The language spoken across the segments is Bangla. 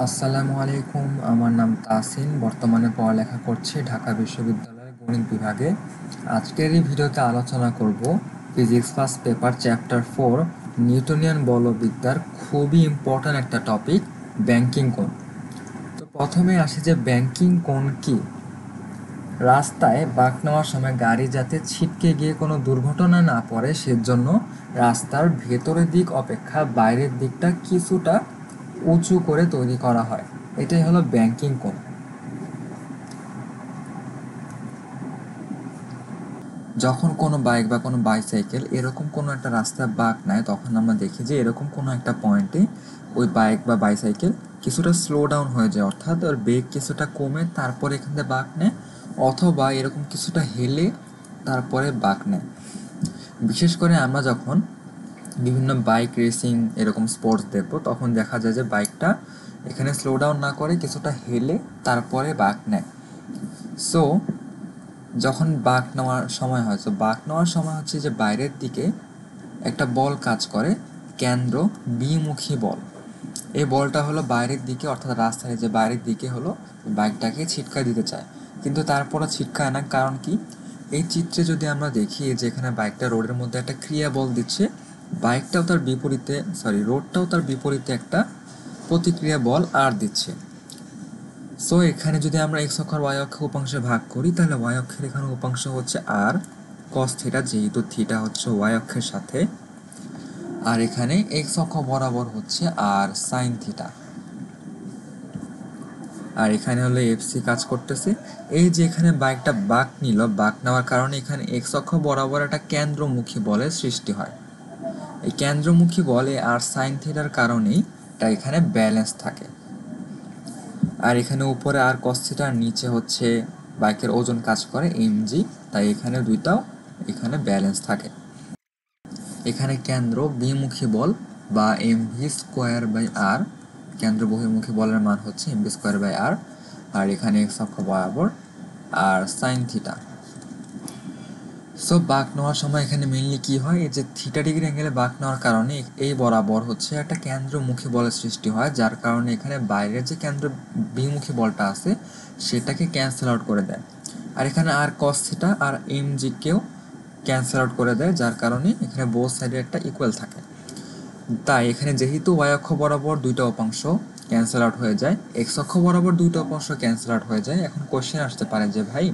আসসালামু আলাইকুম। আমার নাম তাসিন। বর্তমানে পড়ালেখা করছি ঢাকা বিশ্ববিদ্যালয়ের গণিত বিভাগে। আজকের এই ভিডিওতে আলোচনা করব physics first paper chapter 4 Newtonian বলবিদ্যার খুবই ইম্পর্ট্যান্ট একটা টপিক, ব্যাংকিং কোণ। তো প্রথমে আসি যে ব্যাংকিং কোণ কি। রাস্তায় বাঁক নেওয়ার সময় গাড়ি যাতে ছিটকে গিয়ে কোনো দুর্ঘটনা না পড়ে সেজন্য রাস্তার ভেতরের দিক অপেক্ষা বাইরের দিকটা কিছুটা উঁচু করে তৈরি করা হয়। এটাই হলো ব্যাংকিং কোণ। যখন কোনো বাইক বা কোনো বাইসাইকেল এরকম কোনো একটা রাস্তায় বাঁক নেয় তখন আমরা দেখি যে এরকম কোনো একটা পয়েন্টে ওই বাইক বা বাইসাইকেল কিছুটা স্লো ডাউন হয়ে যায়, অর্থাৎ ওর বেগ কিছুটা কমে তারপরে এখান থেকে বাঁক নেয়, অথবা এরকম কিছুটা হেলে তারপরে বাঁক নেয়। বিশেষ করে আমরা যখন বিভিন্ন বাইক রেসিং এরকম স্পোর্টস দেখবো তখন দেখা যায় যে বাইকটা এখানে স্লো ডাউন না করে কিছুটা হেলে তারপরে বাঁক নেয়। সো যখন বাঁক নেওয়ার সময় হয়, তো বাঁক নেওয়ার সময় হচ্ছে যে বাইরের দিকে একটা বল কাজ করে, কেন্দ্র বিমুখী বল। এই বলটা হলো বাইরের দিকে, অর্থাৎ রাস্তায় যে বাইরের দিকে হলো বাইকটাকে ছিটকা দিতে চায়, কিন্তু তারপরও ছিটকায় না। কারণ কি? এই চিত্রে যদি আমরা দেখি যেখানে বাইকটা রোডের মধ্যে একটা ক্রিয়া বল দিচ্ছে, বাইকটাও তার বিপরীতে, রোডটাও তার বিপরীতে একটা প্রতিক্রিয়া বল আর দিচ্ছে। সো এখানে যদি আমরা এক্স অক্ষ আর ওয়াই অক্ষ উপাংশে ভাগ করি তাহলে ওয়াই অক্ষের এখানে উপাংশ হচ্ছে আর কস থিটা, যেহেতু থিটা হচ্ছে ওয়াই অক্ষের সাথে, আর এখানে এক্স অক্ষ বরাবর হচ্ছে আর সাইন থিটা, আর এখানে হলো এফসি কাজ করতেছে। এই যে এখানে বাইকটা বাঁক নিল, বাঁক নেওয়ার কারণে এখানে এক্স অক্ষ বরাবর একটা কেন্দ্রমুখী বলের সৃষ্টি হয়। এই কেন্দ্রমুখী বলে আর সাইন থিটার কারণেই এটা এখানে ব্যালেন্স থাকে। আর এখানে উপরে আর কস থিটা, আর নিচে হচ্ছে বাইকের ওজন কাজ করে এমজি, তাই এখানে দুইটাও এখানে ব্যালেন্স থাকে। এখানে কেন্দ্র বিমুখী বল বা এমভি স্কোয়ার বাই আর, কেন্দ্র বহির্মুখী বলের মান হচ্ছে এমভি স্কোয়ার বাই আর, আর এখানে এক্স অক্ষ বরাবর আর সাইন থিটা। সো বাঁক নেওয়ার সময় এখানে মেইনলি কি হয়, এই যে থিটা ডিগ্রি অ্যাঙ্গেলে বাঁক নেওয়ার কারণে এই বরাবর হচ্ছে একটা কেন্দ্রমুখী বলের সৃষ্টি হয়, যার কারণে এখানে বাইরের যে কেন্দ্র বিমুখী বলটা আছে সেটাকে ক্যান্সেল আউট করে দেয়। আর এখানে আর কস থিটা আর এমজিকেও ক্যান্সেল আউট করে দেয়, যার কারণে এখানে বোথ সাইডে একটা ইকুয়াল থাকে। তাই এখানে যেহেতু ওয়াই অক্ষ বরাবর দুইটা উপাংশ ক্যান্সেল আউট হয়ে যায়, এক্স অক্ষ বরাবর দুইটা উপাংশ ক্যান্সেল আউট হয়ে যায়। এখন কোশ্চেন আসতে পারে যে ভাই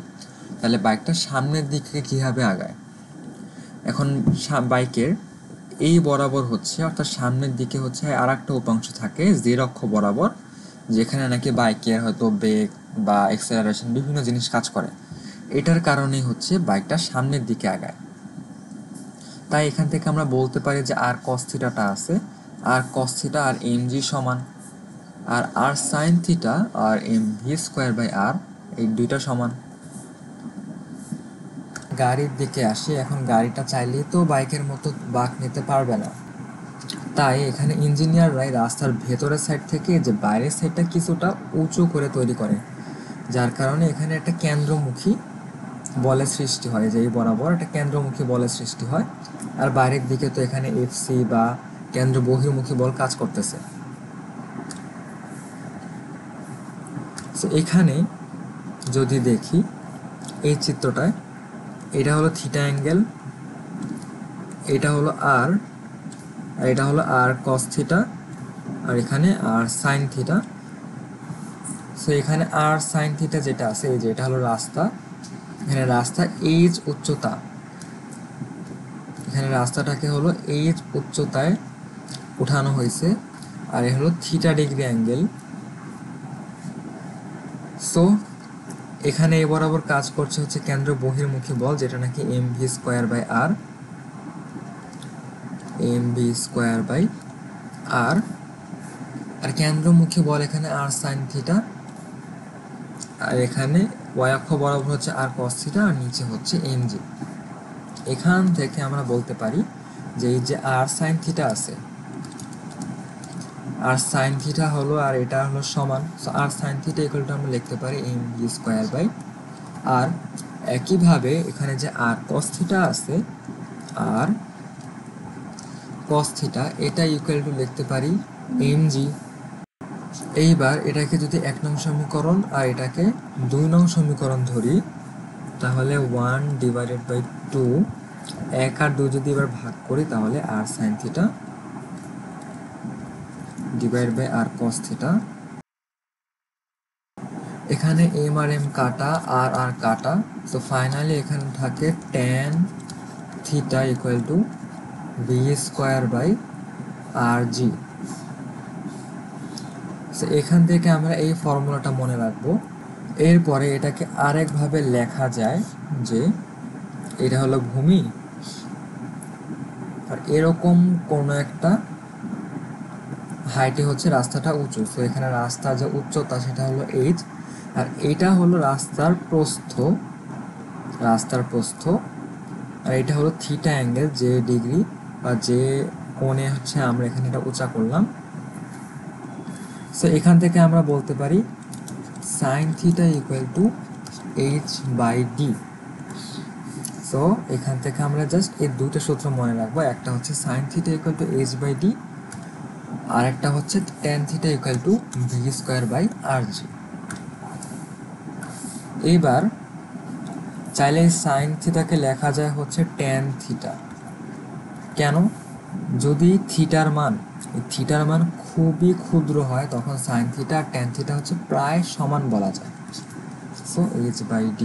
তাহলে বাইকটা সামনের দিকে কীভাবে আগায়। এখন বাইকের এই বরাবর হচ্ছে, অর্থাৎ সামনের দিকে হচ্ছে আর একটা উপাংশ থাকে জেড অক্ষ বরাবর, যেখানে নাকি বাইকের হয়তো বেগ বা এক্সেলারেশন বিভিন্ন জিনিস কাজ করে। এটার কারণেই হচ্ছে বাইকটা সামনের দিকে আগায়। তাই এখান থেকে আমরা বলতে পারি যে আর কস থিটাটা আছে, আর কস থিটা আর এমজি সমান, আর আর সাইন থিটা আর M V square by R, এই দুইটা সমান। গাড়ির দিকে আসি। এখন গাড়িটা চাইলেই তো বাইকের মতো বাঁক নিতে পারবে না, তাই এখানে ইঞ্জিনিয়াররাই রাস্তার ভেতরের সাইড থেকে যে বাইরের সাইডটা কিছুটা উঁচু করে তৈরি করে, যার কারণে এখানে একটা কেন্দ্রমুখী বলের সৃষ্টি হয়, যে এই বরাবর একটা কেন্দ্রমুখী বলের সৃষ্টি হয়। আর বাইরের দিকে তো এখানে এফসি বা কেন্দ্র বহির্মুখী বল কাজ করতেছে। তো এখানে যদি দেখি এই চিত্রটায়, এটা হলো থিটা অ্যাঙ্গেল, এটা হলো আর, আর এটা হলো আর কস থিটা, আর এখানে আর সাইন থিটা। সো এখানে আর সাইন থিটা যেটা আছে, এই যে এটা হলো রাস্তা, এখানে রাস্তা এইচ উচ্চতা, এখানে রাস্তাটাকে হলো এইচ উচ্চতায় উঠানো হয়েছে, আর এ হলো থিটা ডিগ্রি অ্যাঙ্গেল। সো এখানে এ বরাবর কাজ করছে হচ্ছে কেন্দ্র বহির্মুখী বল, যেটা নাকি M V square by R, M V square by R, আর কেন্দ্রমুখী বল এখানে আর সাইন থিটা, আর এখানে ওয়াই অক্ষ বরাবর হচ্ছে আর কস থিটা, আর নিচে হচ্ছে এমজি। এখান থেকে আমরা বলতে পারি যে এই যে আর সাইন থিটা আছে, আর সাইন থিটা হলো আর এটা হলো সমান, so r sine theta equal to আমরা লিখতে পারি m V square by r. একইভাবে এখানে যে আর কস থিটা আছে, আর কস থিটা, এটা ইকুয়াল টু লিখতে পারি এম জি। এইবার এটাকে যদি 1 নং সমীকরণ আর এটাকে 2 নং সমীকরণ ধরি, তাহলে 1/2, 1 আর 2 যদি এবার ভাগ করি তাহলে r sin theta / r cos theta. এখানে m আর m কাটা, r আর কাটা, তো ফাইনালি এখানে থাকে tan থিটা = v²/rg। সো এখান থেকে আমরা এই ফর্মুলাটা মনে রাখবো। এরপরে এটাকে আরেকভাবে লেখা যায় যে এটা হলো ভূমি আর এরকম কোনো একটা হাইটে হচ্ছে রাস্তাটা উঁচু। তো এখানে রাস্তার যে উচ্চতা সেটা হলো h, আর এটা হলো রাস্তার প্রস্থ, আর এটা হলো থিটা অ্যাঙ্গেল, যে ডিগ্রি বা যে কোণে হচ্ছে আমরা এখানে এটা উঁচা করলাম। সো এখান থেকে আমরা বলতে পারি sin থিটা = h/d। সো এখান থেকে আমরা জাস্ট এই দুটো সূত্র মনে রাখবো, একটা হচ্ছে sin থিটা = h/d, আর একটা হচ্ছে tan থিটা = v²/rg। এইবার চাইলে sin থিটাকে লেখা যায় হচ্ছে tan থিটা। কেন? যদি থিটার মান খুবই ক্ষুদ্র হয় তখন sin থিটা আর tan থিটা হচ্ছে প্রায় সমান বলা যায়। So h/d।